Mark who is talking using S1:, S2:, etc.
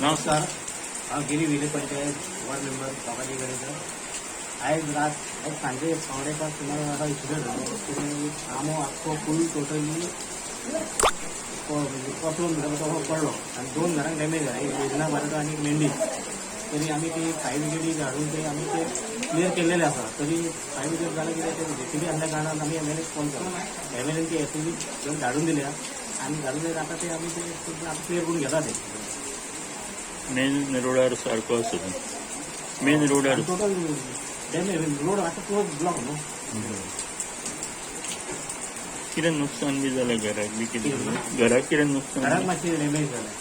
S1: नमस्कार, गिरी village panchayat ward member बाबाजी गणेश आज रात आज सांजे 5:30 सुमारे इन्सिडेंट झालो. आम्ही अख्खो फुल टोटली कोसळून पडलो आणि 2 घरांक डॅमेज झाला. एक योजना भारत आणि एक मेंढी. तरी आम्ही ते फायर ब्रिगेडी धाडून ते आम्ही ते क्लिअर केलेले असा. तरी फायर ब्रिगेड झालं की ते जेसीबी आणल्या कारणात आम्ही एमएलए कॉल केला. एमएलए ती एसयूबी घेऊन धाडून दिल्या आणि धाडून दिले. आता ते आम्ही ते आता क्लिअर करून घेतात. ते
S2: मेन रोडार सारखो असतो मेन रोडार
S1: टोटल डॅमेज रोड आता क्लोज ब्लॉक न्हू.
S2: कितें नुकसान बी जालें घराक बी कितें घराक कितें नुकसान
S1: घराक मातशें डॅमेज जालें.